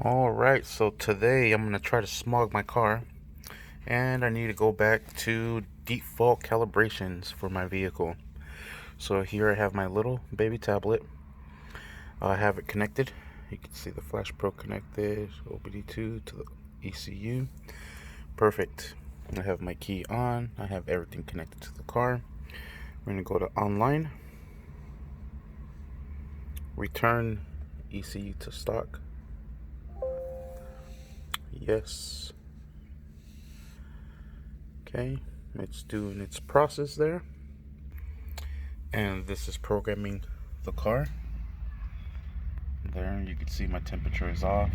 Alright, so today I'm going to try to smog my car, and I need to go back to default calibrations for my vehicle. So here I have my little baby tablet. I have it connected. You can see the Flash Pro connected, OBD2 to the ECU. Perfect. I have my key on. I have everything connected to the car. We're going to go to online, return ECU to stock. Yes. Okay, it's doing its process there. And this is programming the car. There, you can see my temperature is off.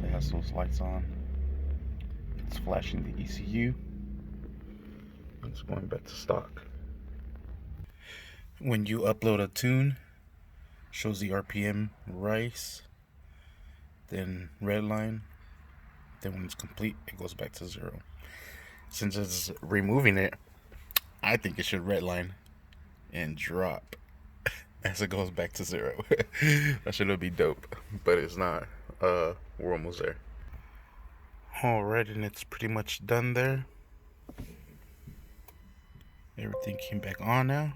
It has those lights on. It's flashing the ECU. It's going back to stock. When you upload a tune, shows the RPM rise, then red line. Then when it's complete, it goes back to 0. Since it's removing it, I think it should redline and drop as it goes back to 0. That should be dope, but it's not. We're almost there. Alright, and it's pretty much done there. Everything came back on now.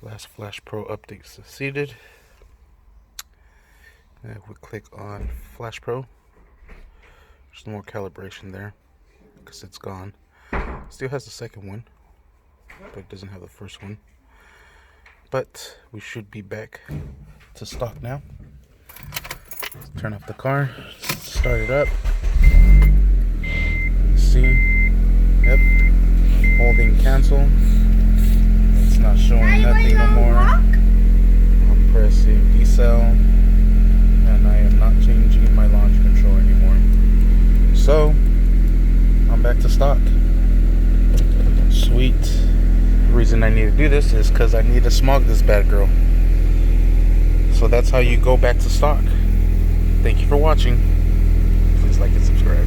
Last Flash Pro update succeeded. If we click on Flash Pro, there's more calibration there because it's gone. Still has the second one, but it doesn't have the first one. But we should be back to stock now. Let's turn off the car, start it up. See, yep, holding cancel. It's not showing nothing no more. I'm pressing decel. And I am not changing my launch control anymore. So, I'm back to stock. Sweet. The reason I need to do this is because I need to smog this bad girl. So that's how you go back to stock. Thank you for watching. Please like and subscribe.